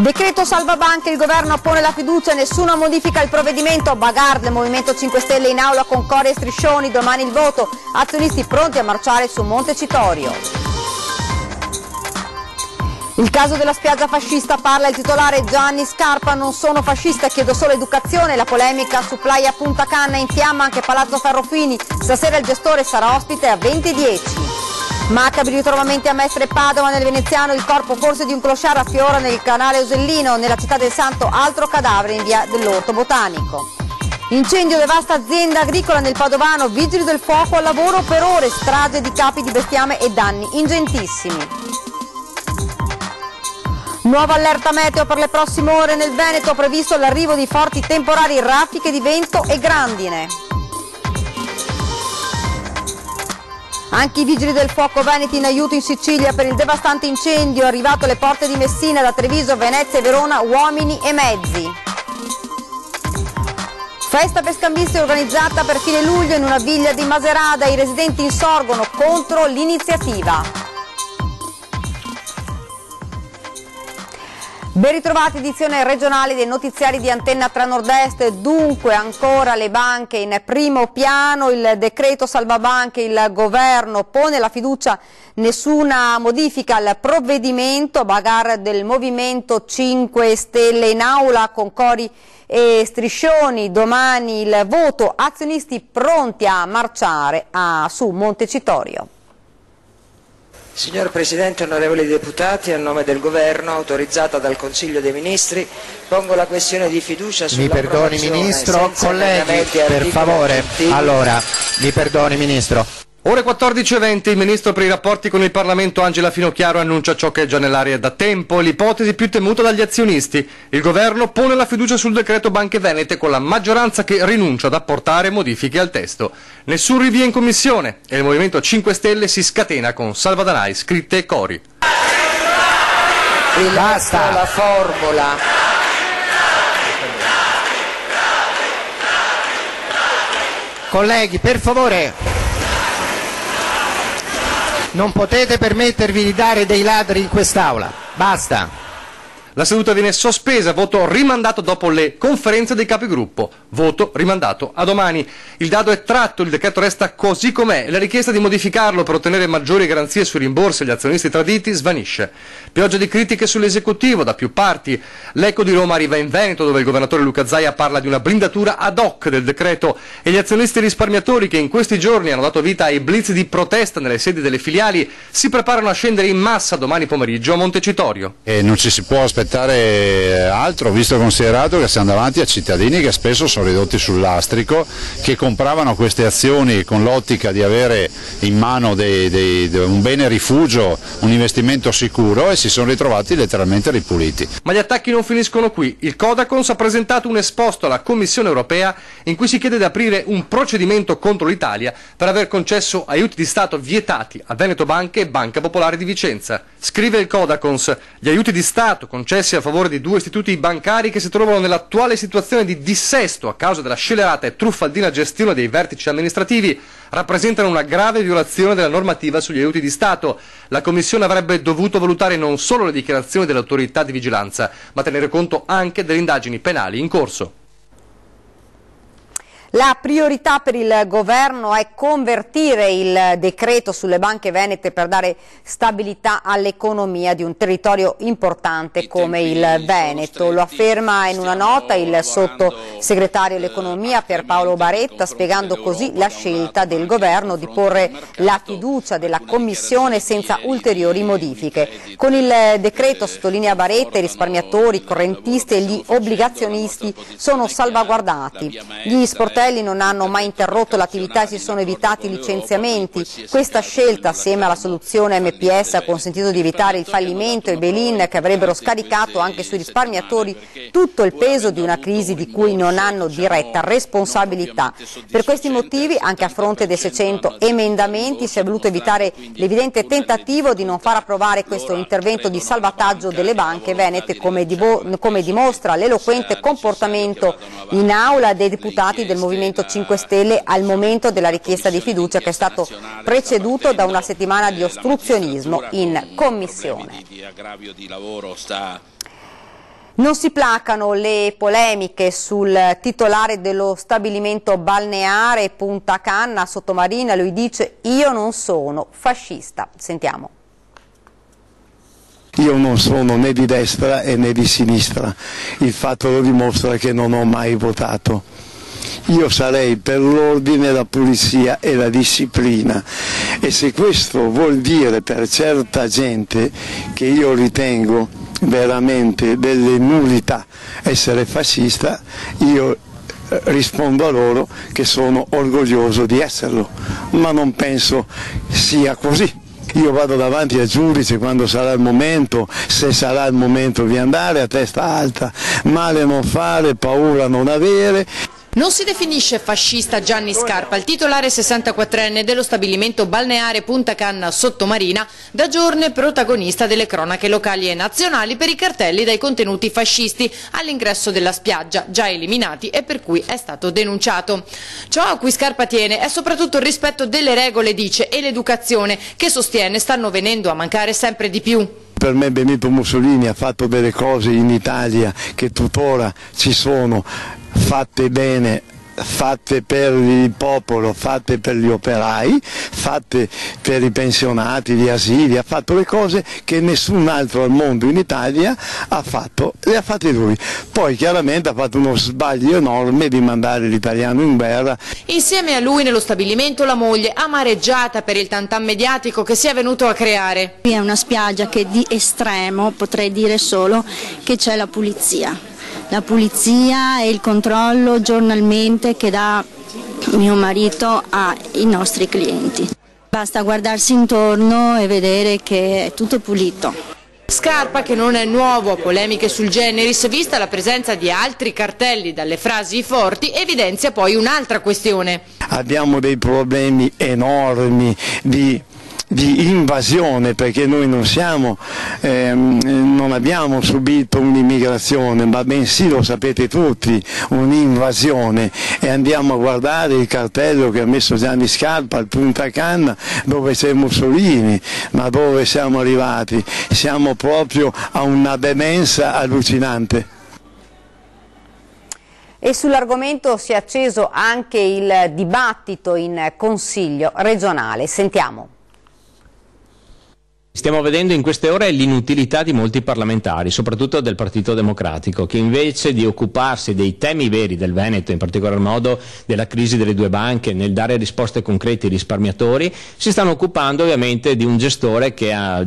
Decreto salva banche, il governo appone la fiducia, nessuna modifica al provvedimento, bagarre del Movimento 5 Stelle in aula con cori e striscioni, domani il voto, azionisti pronti a marciare su Montecitorio. Il caso della spiaggia fascista, parla il titolare Gianni Scarpa, non sono fascista, chiedo solo educazione, la polemica su Playa Punta Canna in fiamma anche Palazzo Ferrofini, stasera il gestore sarà ospite a 20:10. Macabri ritrovamenti a Mestre Padova nel Veneziano, il corpo forse di un clochard affiora nel canale Osellino, nella città del Santo altro cadavere in via dell'Orto Botanico. Incendio devasta azienda agricola nel Padovano, vigili del fuoco al lavoro per ore, strage di capi di bestiame e danni ingentissimi. Nuova allerta meteo per le prossime ore nel Veneto, previsto l'arrivo di forti temporali, raffiche di vento e grandine. Anche i vigili del fuoco veneti in aiuto in Sicilia per il devastante incendio, arrivato alle porte di Messina, da Treviso, Venezia e Verona, uomini e mezzi. Festa per scambisti organizzata per fine luglio in una villa di Maserata, i residenti insorgono contro l'iniziativa. Ben ritrovati, edizione regionale dei notiziari di Antenna 3 Nord-Est. Dunque ancora le banche in primo piano, il decreto salvabanche, il governo pone la fiducia, nessuna modifica al provvedimento, bagarre del Movimento 5 Stelle in aula con cori e striscioni, domani il voto, azionisti pronti a marciare su Montecitorio. Signor Presidente, onorevoli deputati, a nome del Governo, autorizzata dal Consiglio dei Ministri, pongo la questione di fiducia sulla Mi perdoni Ministro, colleghi, per favore. Allora, mi perdoni Ministro. Ore 14:20, il Ministro per i rapporti con il Parlamento Angela Finocchiaro annuncia ciò che è già nell'aria da tempo, l'ipotesi più temuta dagli azionisti. Il Governo pone la fiducia sul decreto Banche Venete con la maggioranza che rinuncia ad apportare modifiche al testo. Nessun rinvio in Commissione e il Movimento 5 Stelle si scatena con Salva Danai, scritte e cori. Basta la formula. Colleghi, per favore. Non potete permettervi di dare dei ladri in quest'Aula. Basta. La seduta viene sospesa, voto rimandato dopo le conferenze dei capigruppo, voto rimandato a domani. Il dado è tratto, il decreto resta così com'è e la richiesta di modificarlo per ottenere maggiori garanzie sui rimborsi agli azionisti traditi svanisce. Pioggia di critiche sull'esecutivo da più parti. L'eco di Roma arriva in Veneto, dove il governatore Luca Zaia parla di una blindatura ad hoc del decreto, e gli azionisti risparmiatori che in questi giorni hanno dato vita ai blitz di protesta nelle sedi delle filiali si preparano a scendere in massa domani pomeriggio a Montecitorio. Non ci si può aspettare altro, visto e considerato che siamo davanti a cittadini che spesso sono ridotti sul lastrico, che compravano queste azioni con l'ottica di avere in mano un bene rifugio, un investimento sicuro, e si sono ritrovati letteralmente ripuliti. Ma gli attacchi non finiscono qui. Il Codacons ha presentato un esposto alla Commissione europea in cui si chiede di aprire un procedimento contro l'Italia per aver concesso aiuti di Stato vietati a Veneto Banche e Banca Popolare di Vicenza. Scrive il Codacons: gli aiuti di Stato concessi a favore di due istituti bancari che si trovano nell'attuale situazione di dissesto a causa della scellerata e truffaldina gestione dei vertici amministrativi rappresentano una grave violazione della normativa sugli aiuti di Stato. La Commissione avrebbe dovuto valutare non solo le dichiarazioni delle autorità di vigilanza, ma tenere conto anche delle indagini penali in corso. La priorità per il governo è convertire il decreto sulle banche venete per dare stabilità all'economia di un territorio importante come il Veneto. Lo afferma in una nota il sottosegretario all'economia Pierpaolo Baretta, spiegando così la scelta del governo di porre la fiducia della Commissione senza ulteriori modifiche. Con il decreto, sottolinea Baretta, i risparmiatori, i correntisti e gli obbligazionisti sono salvaguardati. Gli sportelli non hanno mai interrotto l'attività e si sono evitati licenziamenti. Questa scelta, assieme alla soluzione MPS, ha consentito di evitare il fallimento e il bail-in che avrebbero scaricato anche sui risparmiatori tutto il peso di una crisi di cui non hanno diretta responsabilità. Per questi motivi, anche a fronte dei 600 emendamenti, si è voluto evitare l'evidente tentativo di non far approvare questo intervento di salvataggio delle banche venete, come dimostra l'eloquente comportamento in aula dei deputati del Movimento 5 Stelle al momento della richiesta di fiducia, che è stato preceduto da una settimana di ostruzionismo in Commissione. Non si placano le polemiche sul titolare dello stabilimento balneare Punta Canna Sottomarina. Lui dice: io non sono fascista. Sentiamo. Io non sono né di destra né di sinistra, il fatto lo dimostra che non ho mai votato. Io sarei per l'ordine, la pulizia e la disciplina, e se questo vuol dire per certa gente che io ritengo veramente delle nullità essere fascista, io rispondo a loro che sono orgoglioso di esserlo, ma non penso sia così. Io vado davanti al giudice quando sarà il momento, se sarà il momento di andare a testa alta, male non fare, paura non avere. Non si definisce fascista Gianni Scarpa, il titolare 64enne dello stabilimento balneare Punta Canna Sottomarina, da giorni protagonista delle cronache locali e nazionali per i cartelli dai contenuti fascisti all'ingresso della spiaggia, già eliminati e per cui è stato denunciato. Ciò a cui Scarpa tiene è soprattutto il rispetto delle regole, dice, e l'educazione, che sostiene stanno venendo a mancare sempre di più. Per me Benito Mussolini ha fatto delle cose in Italia che tuttora ci sono, fatte bene, fatte per il popolo, fatte per gli operai, fatte per i pensionati, gli asili, ha fatto le cose che nessun altro al mondo in Italia ha fatto, le ha fatte lui. Poi chiaramente ha fatto uno sbaglio enorme di mandare l'italiano in guerra. Insieme a lui nello stabilimento la moglie, amareggiata per il tantam mediatico che si è venuto a creare. È una spiaggia che di estremo potrei dire solo che c'è la pulizia. La pulizia e il controllo giornalmente che dà mio marito ai nostri clienti. Basta guardarsi intorno e vedere che è tutto pulito. Scarpa, che non è nuovo a polemiche sul generis, vista la presenza di altri cartelli dalle frasi forti, evidenzia poi un'altra questione. Abbiamo dei problemi enormi di invasione, perché noi non abbiamo subito un'immigrazione, ma bensì, lo sapete tutti, un'invasione, e andiamo a guardare il cartello che ha messo Gianni Scarpa al Punta Canna, dove c'è Mussolini, ma dove siamo arrivati? Siamo proprio a una demenza allucinante. E sull'argomento si è acceso anche il dibattito in Consiglio regionale. Sentiamo. Stiamo vedendo in queste ore l'inutilità di molti parlamentari, soprattutto del Partito Democratico, che invece di occuparsi dei temi veri del Veneto, in particolar modo della crisi delle due banche, nel dare risposte concrete ai risparmiatori, si stanno occupando ovviamente di un gestore che ha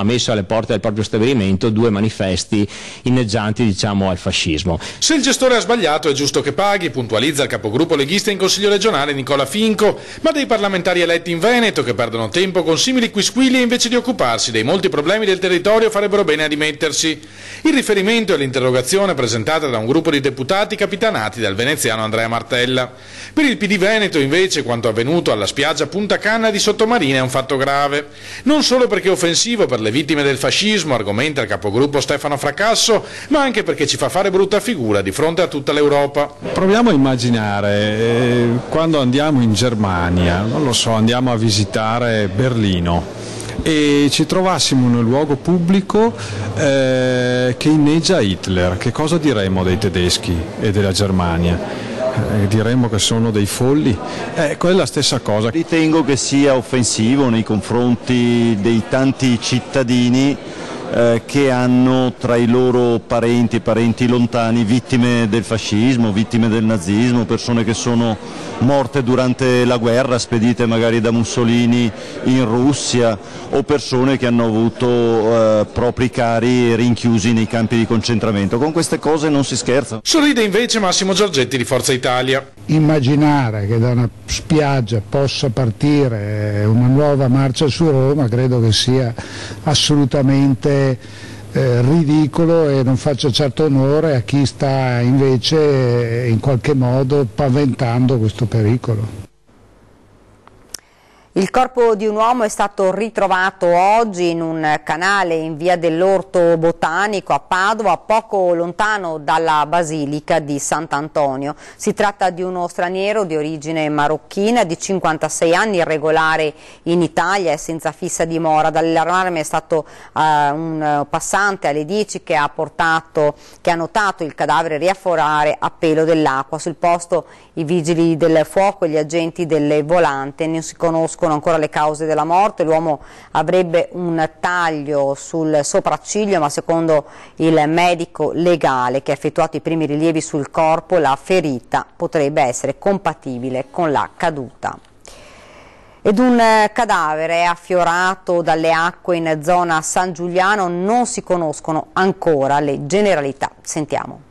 messo alle porte del proprio stabilimento due manifesti inneggianti al fascismo. Se il gestore ha sbagliato è giusto che paghi, puntualizza il capogruppo leghista in Consiglio regionale Nicola Finco, ma dei parlamentari eletti in Veneto che perdono tempo con simili quisquili invece di occuparsi dei molti problemi del territorio farebbero bene a dimettersi. Il riferimento è l'interrogazione presentata da un gruppo di deputati capitanati dal veneziano Andrea Martella. Per il PD Veneto invece quanto avvenuto alla spiaggia Punta Canna di Sottomarina è un fatto grave, non solo perché è offensivo per le vittime del fascismo, argomenta il capogruppo Stefano Fracasso, ma anche perché ci fa fare brutta figura di fronte a tutta l'Europa. Proviamo a immaginare quando andiamo in Germania, non lo so, andiamo a visitare Berlino e ci trovassimo in un luogo pubblico che inneggia Hitler, che cosa diremmo dei tedeschi e della Germania? Diremmo che sono dei folli? Quella è la stessa cosa. Ritengo che sia offensivo nei confronti dei tanti cittadini che hanno tra i loro parenti lontani vittime del fascismo, vittime del nazismo, persone che sono morte durante la guerra, spedite magari da Mussolini in Russia, o persone che hanno avuto propri cari rinchiusi nei campi di concentramento. Con queste cose non si scherza. Sorride invece Massimo Giorgetti di Forza Italia. Immaginare che da una spiaggia possa partire una nuova marcia su Roma credo che sia assolutamente ridicolo e non faccia certo onore a chi sta invece in qualche modo paventando questo pericolo. Il corpo di un uomo è stato ritrovato oggi in un canale in via dell'Orto Botanico a Padova, poco lontano dalla Basilica di Sant'Antonio. Si tratta di uno straniero di origine marocchina di 56 anni, irregolare in Italia e senza fissa dimora. Dall'allarme è stato un passante alle 10 che ha notato il cadavere riafforare a pelo dell'acqua. Sul posto i vigili del fuoco e gli agenti del volante. Non si conoscono ancora le cause della morte. L'uomo avrebbe un taglio sul sopracciglio, ma secondo il medico legale che ha effettuato i primi rilievi sul corpo la ferita potrebbe essere compatibile con la caduta. Ed un cadavere è affiorato dalle acque in zona San Giuliano, non si conoscono ancora le generalità. Sentiamo.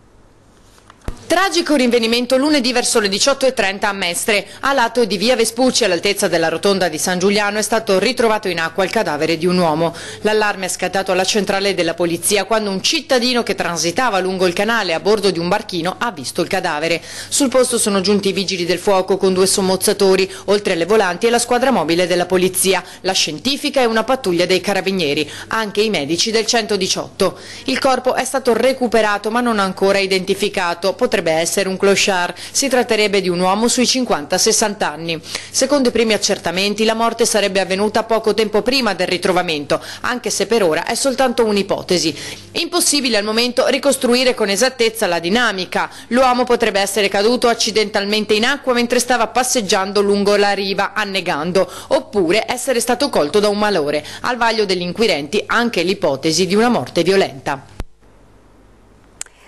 Tragico rinvenimento lunedì verso le 18:30 a Mestre. A lato di via Vespucci, all'altezza della rotonda di San Giuliano, è stato ritrovato in acqua il cadavere di un uomo. L'allarme è scattato alla centrale della polizia quando un cittadino che transitava lungo il canale a bordo di un barchino ha visto il cadavere. Sul posto sono giunti i vigili del fuoco con 2 sommozzatori, oltre alle volanti e la squadra mobile della polizia, la scientifica e una pattuglia dei carabinieri, anche i medici del 118. Il corpo è stato recuperato ma non ancora identificato. Potrebbe essere un clochard. Si tratterebbe di un uomo sui 50-60 anni. Secondo i primi accertamenti, la morte sarebbe avvenuta poco tempo prima del ritrovamento, anche se per ora è soltanto un'ipotesi. Impossibile al momento ricostruire con esattezza la dinamica. L'uomo potrebbe essere caduto accidentalmente in acqua mentre stava passeggiando lungo la riva, annegando, oppure essere stato colto da un malore. Al vaglio degli inquirenti anche l'ipotesi di una morte violenta.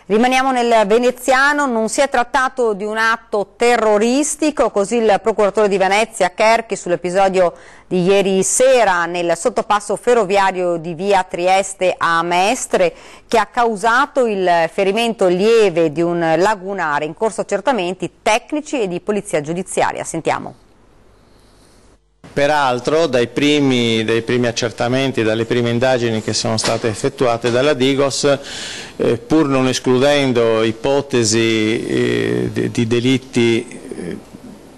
Rimaniamo nel veneziano, non si è trattato di un atto terroristico, così il procuratore di Venezia Cherchi sull'episodio di ieri sera nel sottopasso ferroviario di via Trieste a Mestre, che ha causato il ferimento lieve di un lagunare, in corso accertamenti tecnici e di polizia giudiziaria. Sentiamo. Peraltro dai primi accertamenti, dalle prime indagini che sono state effettuate dalla Digos, pur non escludendo ipotesi di delitti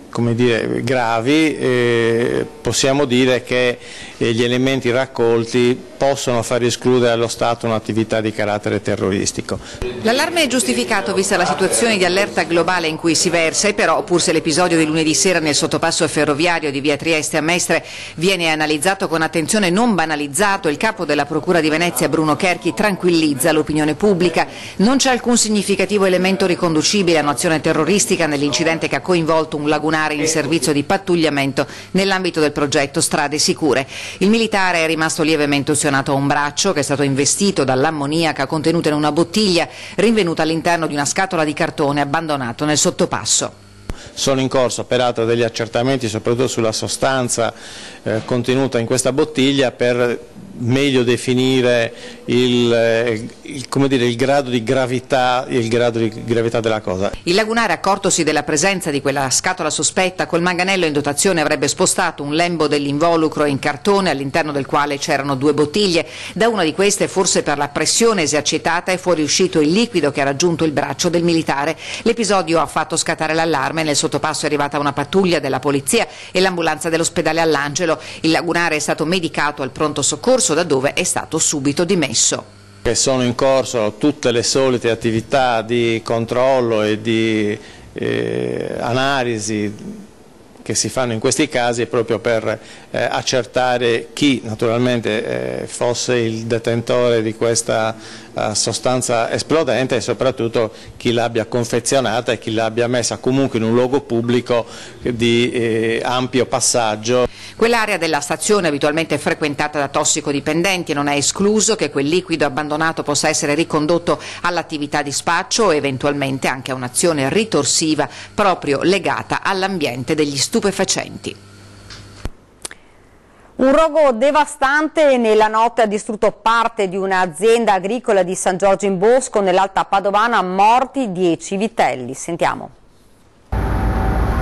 come dire, gravi, possiamo dire che gli elementi raccolti possono far escludere allo Stato un'attività di carattere terroristico. L'allarme è giustificato vista la situazione di allerta globale in cui si versa e però, pur se l'episodio di lunedì sera nel sottopasso ferroviario di via Trieste a Mestre viene analizzato con attenzione, non banalizzato, il capo della Procura di Venezia Bruno Cherchi tranquillizza l'opinione pubblica. Non c'è alcun significativo elemento riconducibile a un'azione terroristica nell'incidente che ha coinvolto un lagunare in servizio di pattugliamento nell'ambito del progetto Strade Sicure. Il militare è rimasto lievemente uzionato a un braccio che è stato investito dall'ammoniaca contenuta in una bottiglia rinvenuta all'interno di una scatola di cartone abbandonato nel sottopasso. Sono in corso peraltro degli accertamenti soprattutto sulla sostanza contenuta in questa bottiglia per meglio definire il grado di gravità della cosa. Il lagunare, accortosi della presenza di quella scatola sospetta col manganello in dotazione, avrebbe spostato un lembo dell'involucro in cartone all'interno del quale c'erano 2 bottiglie. Da una di queste, forse per la pressione esercitata, è fuoriuscito il liquido che ha raggiunto il braccio del militare. L'episodio ha fatto scattare l'allarme. Nel sottopasso è arrivata una pattuglia della polizia e l'ambulanza dell'ospedale All'Angelo. Il lagunare è stato medicato al pronto soccorso, da dove è stato subito dimesso. Sono in corso tutte le solite attività di controllo e di analisi che si fanno in questi casi proprio per accertare chi naturalmente fosse il detentore di questa sostanza esplodente e soprattutto chi l'abbia confezionata e chi l'abbia messa comunque in un luogo pubblico di ampio passaggio. Quell'area della stazione è abitualmente frequentata da tossicodipendenti e non è escluso che quel liquido abbandonato possa essere ricondotto all'attività di spaccio o eventualmente anche a un'azione ritorsiva proprio legata all'ambiente degli stupefacenti. Un rogo devastante nella notte ha distrutto parte di un'azienda agricola di San Giorgio in Bosco, nell'Alta Padovana, morti 10 vitelli. Sentiamo.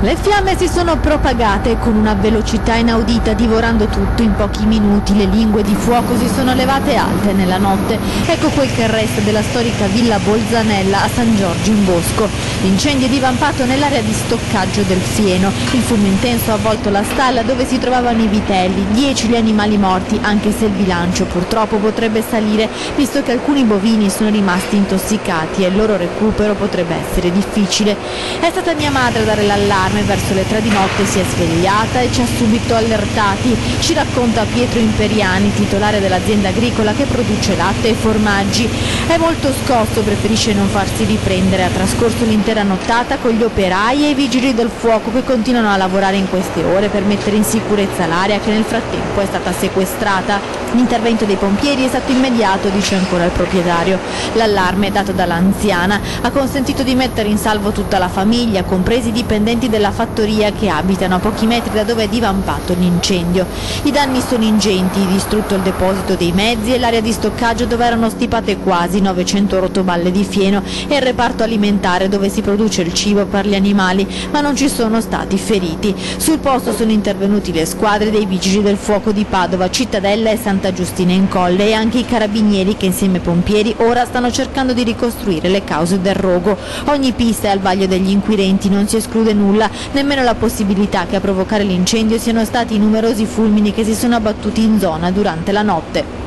Le fiamme si sono propagate con una velocità inaudita, divorando tutto in pochi minuti. Le lingue di fuoco si sono levate alte nella notte. Ecco quel che resta della storica villa Bolzanella a San Giorgio in Bosco. L'incendio è divampato nell'area di stoccaggio del fieno. Il fumo intenso ha avvolto la stalla dove si trovavano i vitelli, 10 gli animali morti, anche se il bilancio purtroppo potrebbe salire, visto che alcuni bovini sono rimasti intossicati e il loro recupero potrebbe essere difficile. È stata mia madre a dare l'allarme. Verso le 3 di notte si è svegliata e ci ha subito allertati, ci racconta Pietro Imperiani, titolare dell'azienda agricola che produce latte e formaggi. È molto scosso, preferisce non farsi riprendere, ha trascorso l'intera nottata con gli operai e i vigili del fuoco che continuano a lavorare in queste ore per mettere in sicurezza l'area che nel frattempo è stata sequestrata. L'intervento dei pompieri è stato immediato, dice ancora il proprietario. L'allarme dato dall'anziana ha consentito di mettere in salvo tutta la famiglia, compresi i dipendenti della fattoria che abitano a pochi metri da dove è divampato l'incendio. I danni sono ingenti, distrutto il deposito dei mezzi e l'area di stoccaggio dove erano stipate quasi 900 rotoballe di fieno e il reparto alimentare dove si produce il cibo per gli animali, ma non ci sono stati feriti. Sul posto sono intervenuti le squadre dei vigili del fuoco di Padova, Cittadella e Santa Giustina in Colle e anche i carabinieri che insieme ai pompieri ora stanno cercando di ricostruire le cause del rogo. Ogni pista è al vaglio degli inquirenti, non si esclude nulla, nemmeno la possibilità che a provocare l'incendio siano stati i numerosi fulmini che si sono abbattuti in zona durante la notte.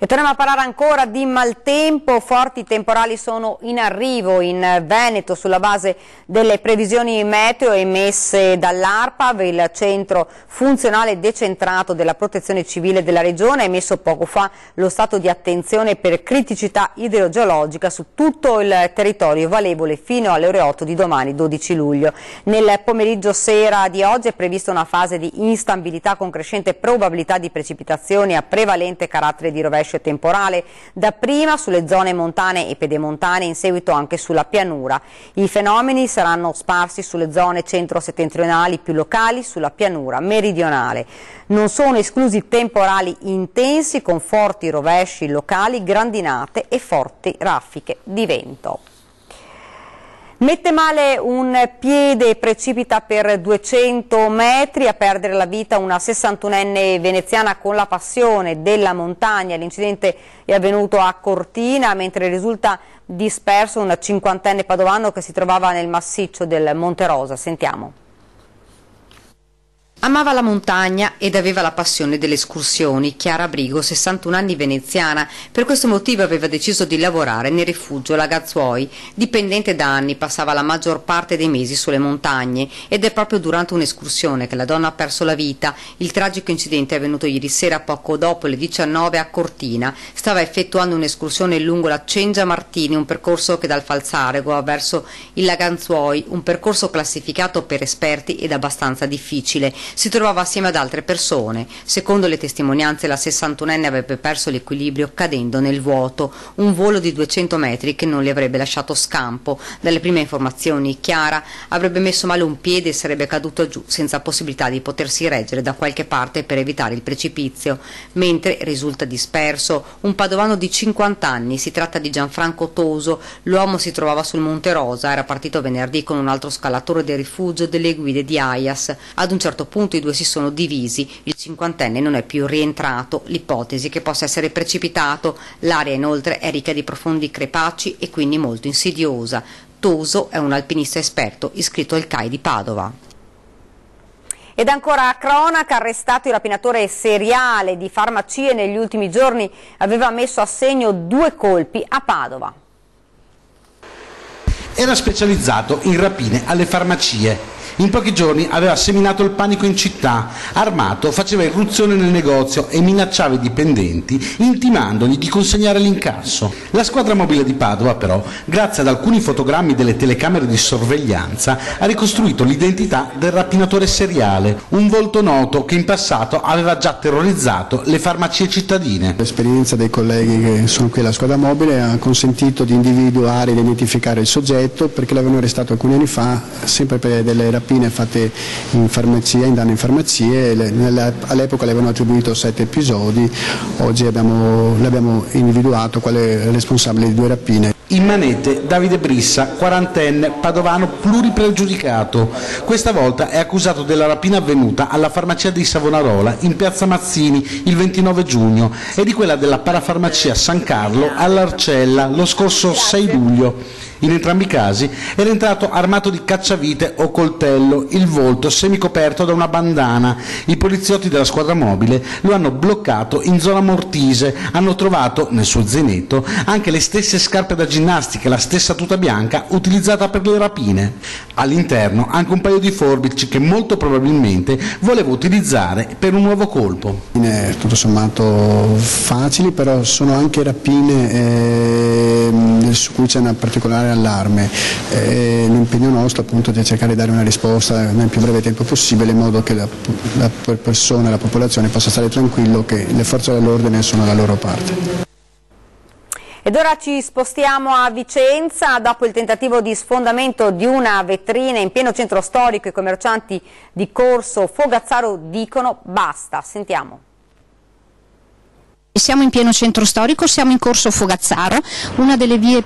E torniamo a parlare ancora di maltempo. Forti temporali sono in arrivo in Veneto sulla base delle previsioni meteo emesse dall'ARPAV. Il centro funzionale decentrato della protezione civile della regione ha emesso poco fa lo stato di attenzione per criticità idrogeologica su tutto il territorio, valevole fino alle ore 8 di domani 12 luglio. Nel pomeriggio sera di oggi è prevista una fase di instabilità con crescente probabilità di precipitazioni a prevalente carattere di rovescio temporale, dapprima sulle zone montane e pedemontane, in seguito anche sulla pianura. I fenomeni saranno sparsi sulle zone centro-settentrionali più locali, sulla pianura meridionale. Non sono esclusi temporali intensi con forti rovesci locali, grandinate e forti raffiche di vento. Mette male un piede e precipita per 200 metri, a perdere la vita una 61enne veneziana con la passione della montagna. L'incidente è avvenuto a Cortina, mentre risulta disperso un 50enne padovano che si trovava nel massiccio del Monte Rosa. Sentiamo. Amava la montagna ed aveva la passione delle escursioni. Chiara Brigo, 61 anni, veneziana, per questo motivo aveva deciso di lavorare nel rifugio La Gazzuoi. Dipendente da anni, passava la maggior parte dei mesi sulle montagne ed è proprio durante un'escursione che la donna ha perso la vita. Il tragico incidente è avvenuto ieri sera poco dopo le 19 a Cortina. Stava effettuando un'escursione lungo la Cengia Martini, un percorso che dal Falzarego verso il La Gazzuoi, un percorso classificato per esperti ed abbastanza difficile. Si trovava assieme ad altre persone. Secondo le testimonianze la 61enne avrebbe perso l'equilibrio cadendo nel vuoto, un volo di 200 metri che non le avrebbe lasciato scampo. Dalle prime informazioni Chiara avrebbe messo male un piede e sarebbe caduto giù senza possibilità di potersi reggere da qualche parte per evitare il precipizio, mentre risulta disperso un padovano di 50 anni. Si tratta di Gianfranco Toso. L'uomo si trovava sul Monte Rosa, era partito venerdì con un altro scalatore del rifugio delle guide di AIAS. Ad un certo punto i due si sono divisi, il 50enne non è più rientrato, l'ipotesi che possa essere precipitato. L'area inoltre è ricca di profondi crepacci e quindi molto insidiosa. Toso è un alpinista esperto iscritto al CAI di Padova. Ed ancora a cronaca, arrestato il rapinatore seriale di farmacie, negli ultimi giorni aveva messo a segno 2 colpi a Padova. Era specializzato in rapine alle farmacie. In pochi giorni aveva seminato il panico in città, armato faceva irruzione nel negozio e minacciava i dipendenti intimandogli di consegnare l'incasso. La squadra mobile di Padova però, grazie ad alcuni fotogrammi delle telecamere di sorveglianza, ha ricostruito l'identità del rapinatore seriale, un volto noto che in passato aveva già terrorizzato le farmacie cittadine. L'esperienza dei colleghi che sono qui alla squadra mobile ha consentito di individuare ed identificare il soggetto, perché l'avevano arrestato alcuni anni fa sempre per delle rapine fatte in farmacia, in danno in farmacie. All'epoca le avevano attribuito 7 episodi, oggi l'abbiamo individuato quale responsabile di 2 rapine. In manette Davide Brissa, 40enne, padovano pluripregiudicato. Questa volta è accusato della rapina avvenuta alla farmacia di Savonarola in piazza Mazzini il 29 giugno e di quella della parafarmacia San Carlo all'Arcella lo scorso 6 luglio. In entrambi i casi era entrato armato di cacciavite o coltello, il volto semicoperto da una bandana. I poliziotti della squadra mobile lo hanno bloccato in zona Mortise, hanno trovato nel suo zainetto anche le stesse scarpe da ginnastica e la stessa tuta bianca utilizzata per le rapine. All'interno anche un paio di forbici che molto probabilmente voleva utilizzare per un nuovo colpo. Tutto sommato facili, però sono anche rapine su cui c'è una particolare allarme. L'impegno nostro appunto è cercare di dare una risposta nel più breve tempo possibile in modo che la persona, la popolazione possa stare tranquillo che le forze dell'ordine sono dalla loro parte. Ed ora ci spostiamo a Vicenza. Dopo il tentativo di sfondamento di una vetrina in pieno centro storico, i commercianti di Corso Fogazzaro dicono basta. Sentiamo. Siamo in pieno centro storico, siamo in Corso Fogazzaro, una delle vie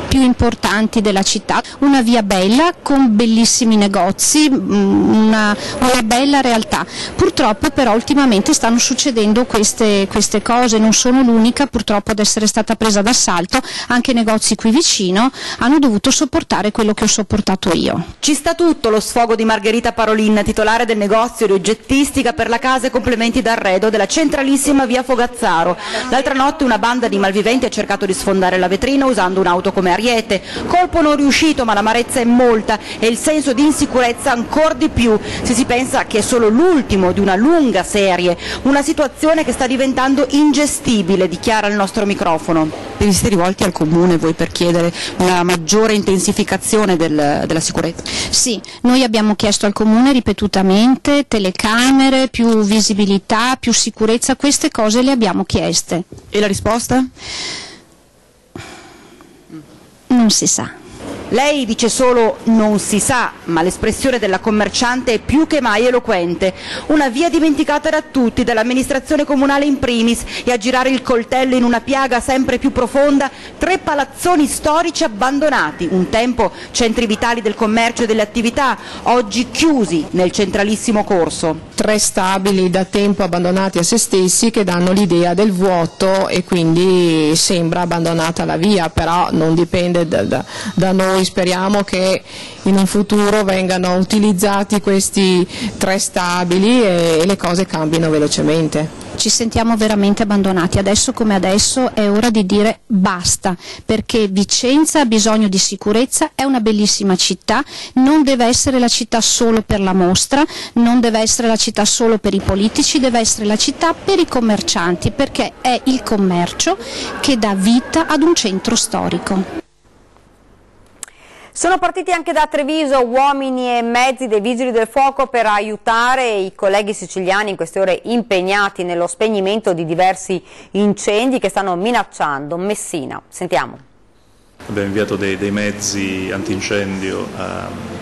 più importanti della città, una via bella con bellissimi negozi, una bella realtà. Purtroppo però ultimamente stanno succedendo queste cose, non sono l'unica purtroppo ad essere stata presa d'assalto, anche i negozi qui vicino hanno dovuto sopportare quello che ho sopportato io. Ci sta tutto lo sfogo di Margherita Parolin, titolare del negozio di oggettistica per la casa e complementi d'arredo della centralissima via Fogazzaro. L'altra notte una banda di malviventi ha cercato di sfondare la vetrina usando un'auto come ariete. Colpo non riuscito, ma l'amarezza è molta e il senso di insicurezza ancora di più se si pensa che è solo l'ultimo di una lunga serie. Una situazione che sta diventando ingestibile, dichiara il nostro microfono. Vi siete rivolti al Comune voi per chiedere una maggiore intensificazione della sicurezza? Sì, noi abbiamo chiesto al Comune ripetutamente telecamere, più visibilità, più sicurezza, queste cose le abbiamo chieste. E la risposta? Non si sa. Lei dice solo non si sa, ma l'espressione della commerciante è più che mai eloquente. Una via dimenticata da tutti, dall'amministrazione comunale in primis, e a girare il coltello in una piaga sempre più profonda, 3 palazzoni storici abbandonati, un tempo centri vitali del commercio e delle attività, oggi chiusi nel centralissimo Corso. 3 stabili da tempo abbandonati a se stessi che danno l'idea del vuoto e quindi sembra abbandonata la via, però non dipende da noi. Speriamo che in un futuro vengano utilizzati questi 3 stabili e le cose cambino velocemente. Ci sentiamo veramente abbandonati, adesso come adesso è ora di dire basta, perché Vicenza ha bisogno di sicurezza, è una bellissima città, non deve essere la città solo per la mostra, non deve essere la città solo per i politici, deve essere la città per i commercianti, perché è il commercio che dà vita ad un centro storico. Sono partiti anche da Treviso uomini e mezzi dei Vigili del Fuoco per aiutare i colleghi siciliani in queste ore impegnati nello spegnimento di diversi incendi che stanno minacciando Messina. Sentiamo. Abbiamo inviato dei mezzi antincendio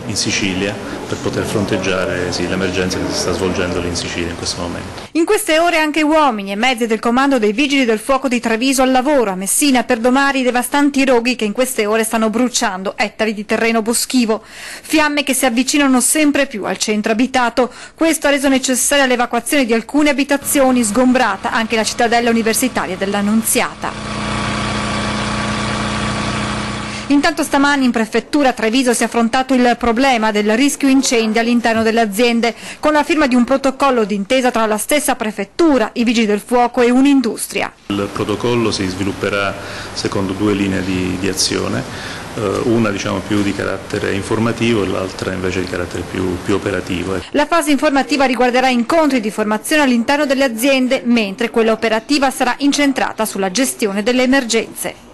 in Sicilia per poter fronteggiare l'emergenza che si sta svolgendo lì in Sicilia in questo momento. In queste ore anche uomini e mezzi del comando dei Vigili del Fuoco di Treviso al lavoro a Messina per domare i devastanti roghi che in queste ore stanno bruciando ettari di terreno boschivo. Fiamme che si avvicinano sempre più al centro abitato. Questo ha reso necessaria l'evacuazione di alcune abitazioni, sgombrata anche la cittadella universitaria dell'Annunziata. Intanto stamani in prefettura a Treviso si è affrontato il problema del rischio incendi all'interno delle aziende, con la firma di un protocollo d'intesa tra la stessa prefettura, i Vigili del Fuoco e un'industria. Il protocollo si svilupperà secondo 2 linee di azione, una più di carattere informativo e l'altra invece di carattere più operativo. La fase informativa riguarderà incontri di formazione all'interno delle aziende, mentre quella operativa sarà incentrata sulla gestione delle emergenze.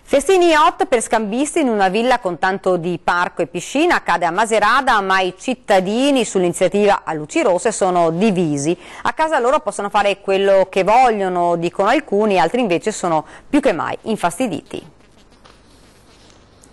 Festini yacht per scambisti in una villa con tanto di parco e piscina accade a Macerata, ma i cittadini sull'iniziativa a luci rosse sono divisi. A casa loro possono fare quello che vogliono, dicono alcuni, altri invece sono più che mai infastiditi.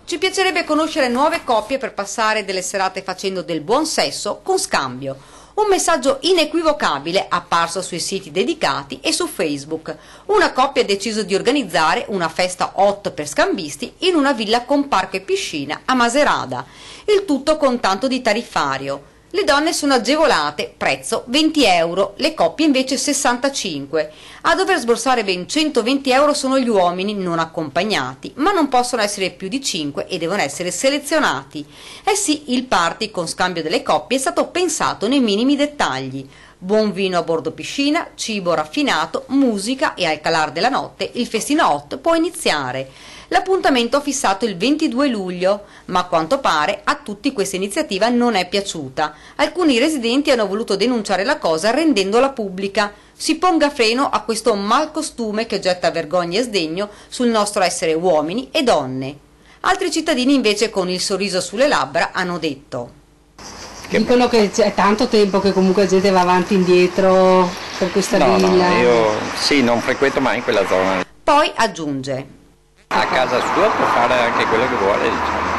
Ci piacerebbe conoscere nuove coppie per passare delle serate facendo del buon sesso con scambio. Un messaggio inequivocabile apparso sui siti dedicati e su Facebook. Una coppia ha deciso di organizzare una festa hot per scambisti in una villa con parco e piscina a Maserada. Il tutto con tanto di tariffario. Le donne sono agevolate, prezzo 20 euro, le coppie invece 65. A dover sborsare ben 120 euro sono gli uomini non accompagnati, ma non possono essere più di 5 e devono essere selezionati. Eh sì, il party con scambio delle coppie è stato pensato nei minimi dettagli. Buon vino a bordo piscina, cibo raffinato, musica e al calar della notte il festino hot può iniziare. L'appuntamento ha fissato il 22 luglio, ma a quanto pare a tutti questa iniziativa non è piaciuta. Alcuni residenti hanno voluto denunciare la cosa rendendola pubblica. Si ponga freno a questo malcostume che getta vergogna e sdegno sul nostro essere uomini e donne. Altri cittadini invece con il sorriso sulle labbra hanno detto: dicono che è tanto tempo che comunque la gente va avanti e indietro per questa villa. No, io sì, non frequento mai in quella zona. Poi aggiunge: a casa sua può fare anche quello che vuole, diciamo.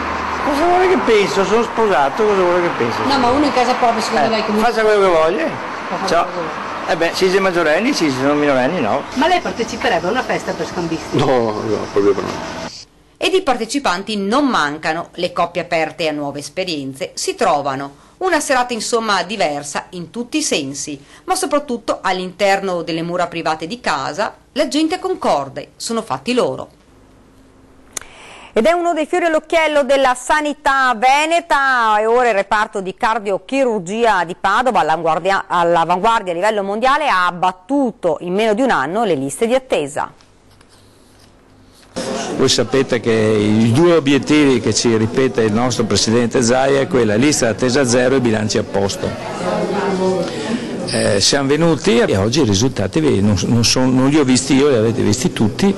Cosa vuole che penso? Sono sposato, cosa vuole che penso? No, ma uno in casa propria secondo lei comunque... Faccia quello che voglia. Ciao. Se sei maggiorenni sì, se sono minorenni no. Ma lei parteciperebbe a una festa per scambisti? No, proprio no. Ed i partecipanti non mancano, le coppie aperte a nuove esperienze si trovano. Una serata insomma diversa in tutti i sensi, ma soprattutto all'interno delle mura private di casa la gente concorde, sono fatti loro. Ed è uno dei fiori all'occhiello della sanità veneta e ora il reparto di cardiochirurgia di Padova, all'avanguardia a livello mondiale, ha abbattuto in meno di un anno le liste di attesa. Voi sapete che i due obiettivi che ci ripete il nostro Presidente Zaia è quella lista d'attesa zero e bilanci a posto. Siamo venuti e oggi i risultati non li ho visti io, li avete visti tutti.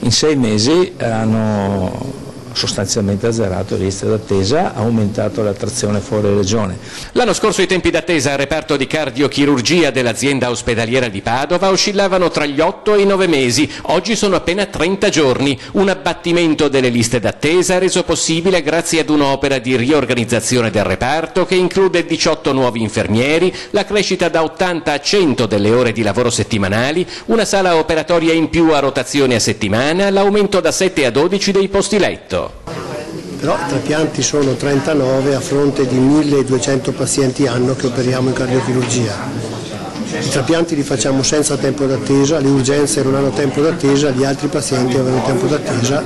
In 6 mesi hanno sostanzialmente azzerato le liste d'attesa, ha aumentato l'attrazione fuori regione. L'anno scorso i tempi d'attesa al reparto di cardiochirurgia dell'azienda ospedaliera di Padova oscillavano tra gli 8 e i 9 mesi, oggi sono appena 30 giorni, un abbattimento delle liste d'attesa reso possibile grazie ad un'opera di riorganizzazione del reparto che include 18 nuovi infermieri, la crescita da 80 a 100 delle ore di lavoro settimanali, una sala operatoria in più a rotazione a settimana, l'aumento da 7 a 12 dei posti letto. Però i trapianti sono 39 a fronte di 1200 pazienti anno che operiamo in cardiochirurgia. I trapianti li facciamo senza tempo d'attesa, le urgenze non hanno tempo d'attesa, gli altri pazienti avevano tempo d'attesa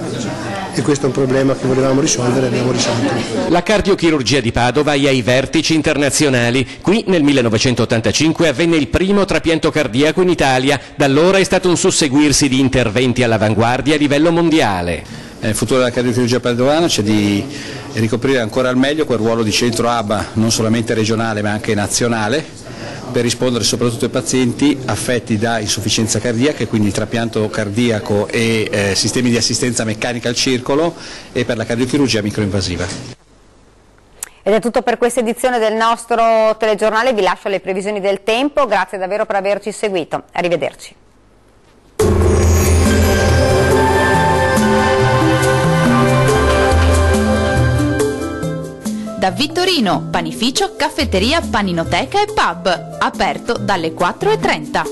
e questo è un problema che volevamo risolvere e abbiamo risolto. La cardiochirurgia di Padova è ai vertici internazionali. Qui nel 1985 avvenne il primo trapianto cardiaco in Italia, da allora è stato un susseguirsi di interventi all'avanguardia a livello mondiale. Il futuro della cardiochirurgia padovana c'è di ricoprire ancora al meglio quel ruolo di centro hub non solamente regionale ma anche nazionale per rispondere soprattutto ai pazienti affetti da insufficienza cardiaca e quindi trapianto cardiaco e sistemi di assistenza meccanica al circolo e per la cardiochirurgia microinvasiva. Ed è tutto per questa edizione del nostro telegiornale, vi lascio le previsioni del tempo, grazie davvero per averci seguito, arrivederci. Da Vittorino, panificio, caffetteria, paninoteca e pub, aperto dalle 4:30.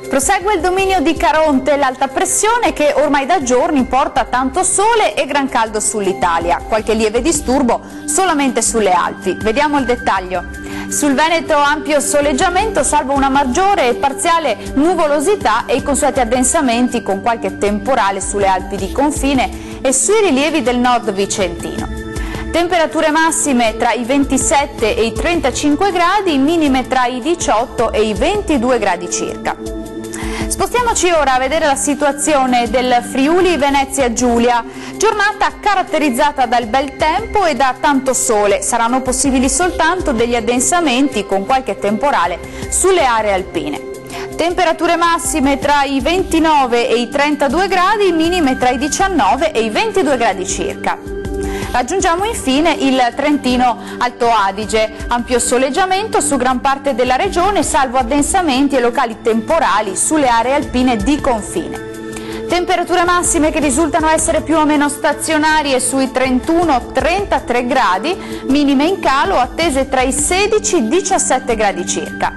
Prosegue il dominio di Caronte, l'alta pressione che ormai da giorni porta tanto sole e gran caldo sull'Italia. Qualche lieve disturbo solamente sulle Alpi. Vediamo il dettaglio. Sul Veneto ampio soleggiamento, salvo una maggiore e parziale nuvolosità e i consueti addensamenti con qualche temporale sulle Alpi di confine e sui rilievi del nord vicentino. Temperature massime tra i 27 e i 35 gradi, minime tra i 18 e i 22 gradi circa. Spostiamoci ora a vedere la situazione del Friuli Venezia Giulia. Giornata caratterizzata dal bel tempo e da tanto sole. Saranno possibili soltanto degli addensamenti con qualche temporale sulle aree alpine. Temperature massime tra i 29 e i 32 gradi, minime tra i 19 e i 22 gradi circa. Raggiungiamo infine il Trentino Alto Adige, ampio soleggiamento su gran parte della regione, salvo addensamenti e locali temporali sulle aree alpine di confine. Temperature massime che risultano essere più o meno stazionarie sui 31-33 gradi, minime in calo attese tra i 16 e i 17 gradi circa.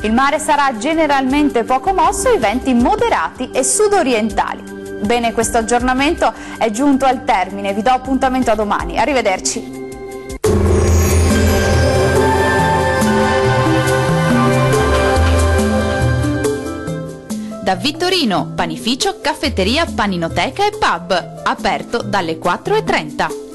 Il mare sarà generalmente poco mosso e venti moderati e sudorientali. Bene, questo aggiornamento è giunto al termine, vi do appuntamento a domani, arrivederci. Da Vittorino, panificio, caffetteria, paninoteca e pub, aperto dalle 4:30.